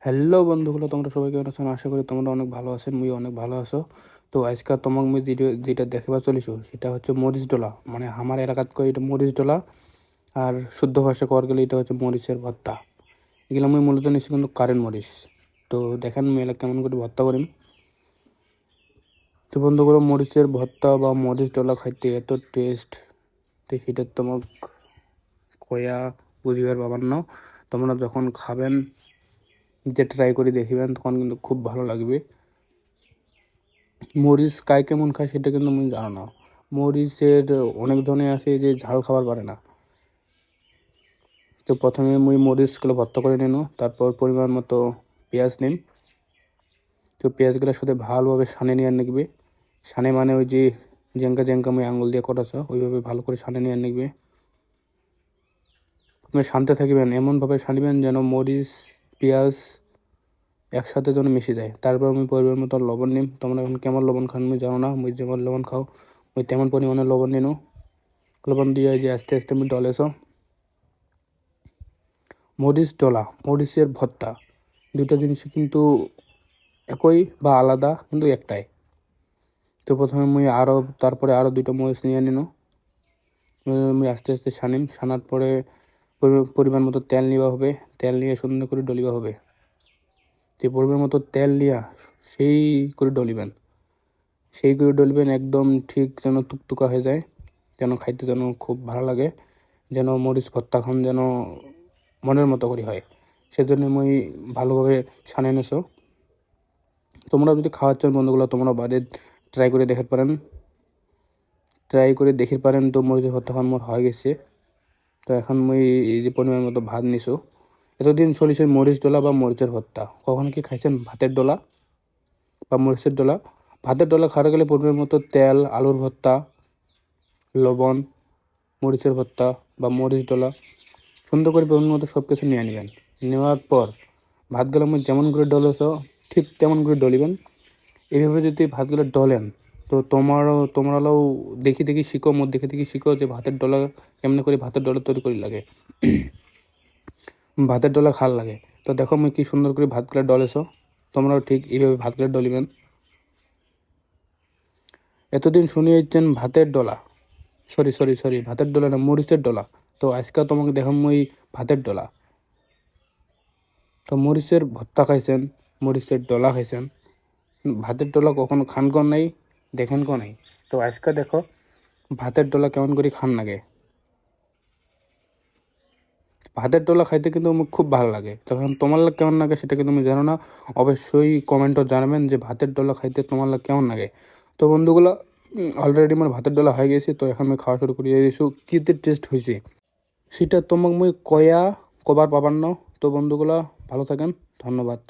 Hello বন্ধুগুলো, তোমরা সবাই কেমন আছো? আশা করি তোমরা অনেক ভালো আছেন, মুই অনেক ভালো আছো। তো আজকে তোমাকে মুই যেটা দেখাবার চলিছো সেটা হচ্ছে মরিচ ডোলা, মানে আমার এলাকাত কই এটা মরিচ ডোলা, আর শুদ্ধ ভাষা কর গেলে এটা হচ্ছে মরিচের ভর্তা। এগুলো মুই মূলত নিচ্ছি কিন্তু কারেন্ট মরিচ। তো দেখেন মুই এলাকা কেমন করে ভর্তা করিম। তো বন্ধুগুলো, মরিচের ভর্তা বা মরিচ ডোলা খাইতে এত টেস্ট, তো সেটা তোমাক কয়া বুঝিবার পাবার না। তোমরা যখন খাবেন, যে ট্রাই করে দেখিবেন, তখন কিন্তু খুব ভালো লাগবে। মরিচ কায় কেমন খায় সেটা কিন্তু আমি জানো না। মরিচের অনেক ধরনের আছে যে ঝাল খাবার পারে না। তো প্রথমে মুই মরিচগুলো ভর্তা করে নিন, তারপর পরিমাণ মতো পেঁয়াজ নিন। তো পেঁয়াজগুলোর সাথে ভালোভাবে সানে নিয়ে নিকবে। সানে মানে ওই যে জেঙ্কা জেঙ্কা মুই আঙুল দিয়ে কটাছ ওইভাবে ভালো করে সানে নিয়ে নিকবে। আপনি শানতে থাকবেন, এমনভাবে সানিবেন যেন মরিচ পেঁয়াজ একসাথে যেন মিশে যায়। তারপর আমি পরিমাণ মতো লবণ নিম। তোমরা এখন কেমন লবণ খান আমি জানো না, মুই যেমন লবণ খাও ওই তেমন পরিমাণে লবণ নিন। লবণ দিয়ে যে আস্তে আস্তে আমি ডলেছ। মরিচ ডলা, মরিচের ভর্তা, দুটো জিনিস কিন্তু একই বা আলাদা, কিন্তু একটাই। তো প্রথমে মুই তারপরে আরও দুটো মরিচ নিয়ে নিন। আমি আস্তে আস্তে সানিম। সানার পরে পরিমাণ মতো তেল নিবা হবে। তেল নিয়ে সুন্দর করে ডলিবা হবে। যে পরিমাণ মতো তেল নিয়া সেই করে ডলিবেন, একদম ঠিক যেন টুকটুকা হয়ে যায়, যেন খাইতে যেন খুব ভালো লাগে, যেন মরিচ ভর্তা খান যেন মনের মতো করে হয়। সেজন্য মুই ভালোভাবে সানে নেছো। তোমরা যদি খাওয়ার চান বন্ধুগুলো, তোমরা বাড়িতে ট্রাই করে দেখতে পারেন। তো মরিচের ভর্তা খান মোর হয়ে গেছে। তো এখন মুই এই যে পরিমাণ মতো ভাত নিছো। এতদিন চলিছে মরিচ ডোলা বা মরিচের ভর্তা। কখনো কি খাইছেন ভাতের ডোলা বা মরিচের ডোলা? ভাতের ডোলা খাওয়ার গেলে পরিমাণ মতো তেল, আলুর ভর্তা, লবণ, মরিচের ভর্তা বা মরিচ ডোলা সুন্দর করে পরিমাণ মতো সব কিছু নিয়ে নেবেন। নেওয়ার পর ভাতগুলো আমি যেমন করে ডলেছ ঠিক তেমন করে ডলিবেন। এইভাবে যদি ভাতগুলো ডলেন, তো তোমরাও দেখি শিখো, মোর দেখি শিখো যে ভাতের ডলা কেমন করে ভাতের ডলা তৈরি করি লাগে, ভাতের ডলা খাল লাগে। তো দেখো আমি কি সুন্দর করে ভাতগুলো ডলেছ, তোমরাও ঠিক এইভাবে ভাতগুলো ডলিবেন। এতদিন শুনে যাচ্ছেন ভাতের ডলা, সরি ভাতের ডলা না, মরিচের ডলা। তো আজকে তোমাকে দেখাম ওই ভাতের ডলা। তো মরিচের ভর্তা খাইছেন, মরিচের ডলা খাইছেন, ভাতের ডলা কখনো খান কর নাই, দেখেন কো নাই। তো আজকে দেখো ভাতের ডলা কেমন করে খান লাগে। ভাতের ডলা খাইতে কিন্তু আমার খুব ভালো লাগে। তখন তোমার কেমন লাগে সেটা কিন্তু তুমি জানো না, অবশ্যই কমেন্টও জানাবেন যে ভাতের ডলা খাইতে তোমার কেমন লাগে। তো বন্ধুগুলো, অলরেডি আমার ভাতের ডলা হয়ে গেছে। তো এখন আমি খাওয়া শুরু করে দিয়েছি। কীতে টেস্ট হয়েছে সেটা তোমাকে মুই কবার পাবার না। তো বন্ধুগুলা, ভালো থাকেন, ধন্যবাদ।